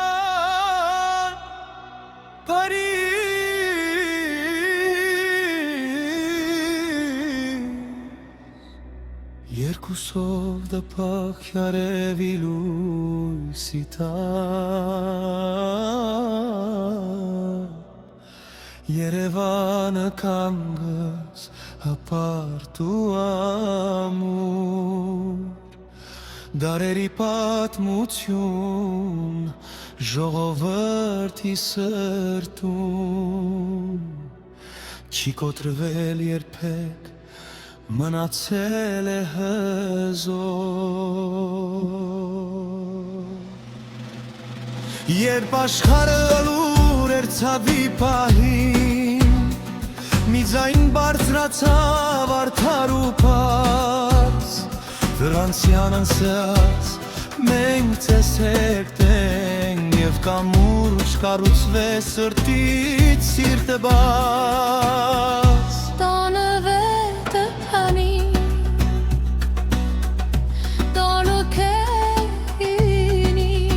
Երևան, Փարիզ, երկուսով դպախ ярևի լույսի տակ, Երևանը կանգս հպարտ ու ամուր, Դարերի պատմություն ժողովրդի սրտում, Չի կոտրվել երբեք, մնացել է հզոր, Երբ աշխարհը լուր էր ցավի պահին, Մի ձայն բարձրացավ արդար ու պարզ, Վրանցյան անցած, մենք ձեզ հերտենք, Եվ կամուրջ կառուցվեց սրտից սիրտը բաց, Dans le verre de Paris, dans le cœur uni,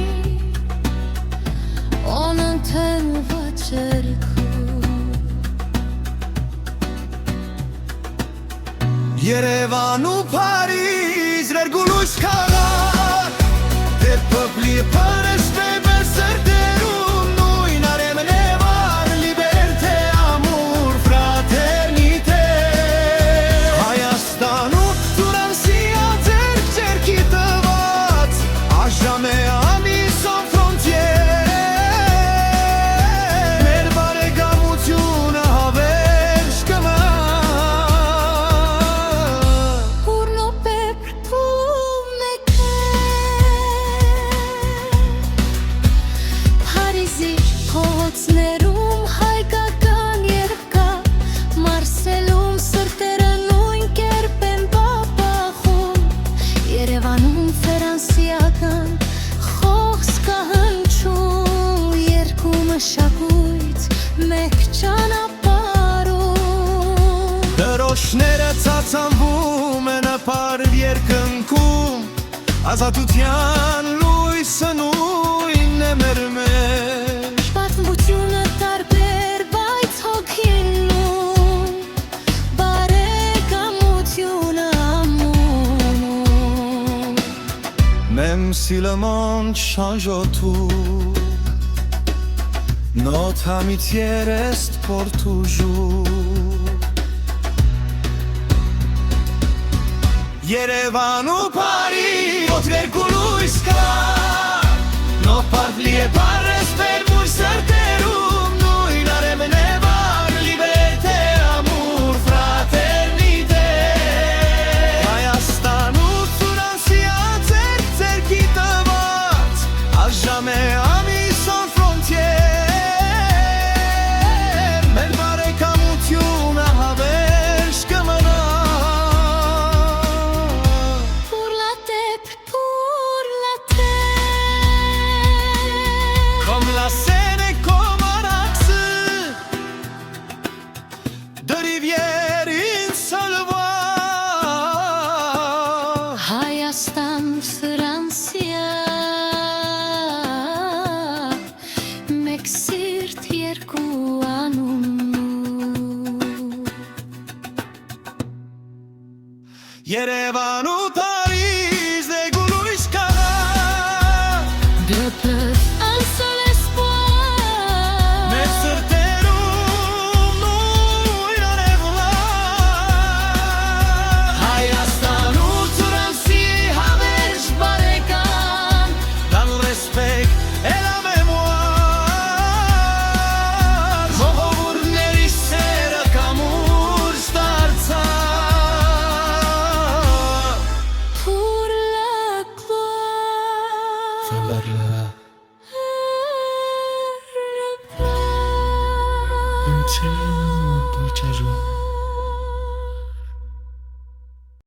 on entend votre coup. Երևան ու Փարիզ, ներգուլույս քաղաք, Դե պոպլի պարեսպե մեր սրտերում, Նույն արեմն է վար, լիբերտե, ամուր, ֆրատերնիտե, Հայաստանում Ֆրանսիա ձերք ձերքի տված, Այժմ է ամիսոն ֆրոնտիեր, Մեր բարեկամությունը հավերժ կմնա, Pour nos peuples, pour mes cœurs, Փարիզի փողոցներում հայկական երկա, Մարսելում սրտերը նույն կերպ են պապախում, Երևանում ֆրանսիական խոսք կա հնչում, Երկու մշակույթ մեկ ճանապարհում, Դրոշները ծածանվում են ապարվ երկնքում, Ազատության լույսը նույնն է մեր մեջ, Պատմությունը տարբեր, բայց հոգին նույն, Բարեկամությունը ամուր, Même si le monde change autour, Notre amitié reste pour toujours. Երևան ու Փարիզ, Votre երկուլույս քաղաք, Nos parliez par respect pour սրտերում, Նույն արեմն է վար, լիբերտե, ամուր, ֆրատերնիտե, Հայաստանում Ֆրանսիա ձերք ձերքի տված, Այժմ է ամիսոն ֆրոնտիեր, Մեր բարեկամությունը հավերժ կմնա, Pour la tête, pour la terre, Comme la Seine et comme un axe de rivière, une seule voie. Հայաստան, Ֆրանսիա, Մեկ սիրտ երկու անուն, Երևան ու Փարիզ, ներգուլույս քաղաք, Deux pleurs, un seul espoir, մեր սրտերում նույն արևլա, Հայաստանում Ֆրանսիայի հավերժ բարեկամ, Dans le respect et la mémoire, Ժողովուրդների սերը կամուրջ դարձավ, Pour la gloire, Vers la le plat. Une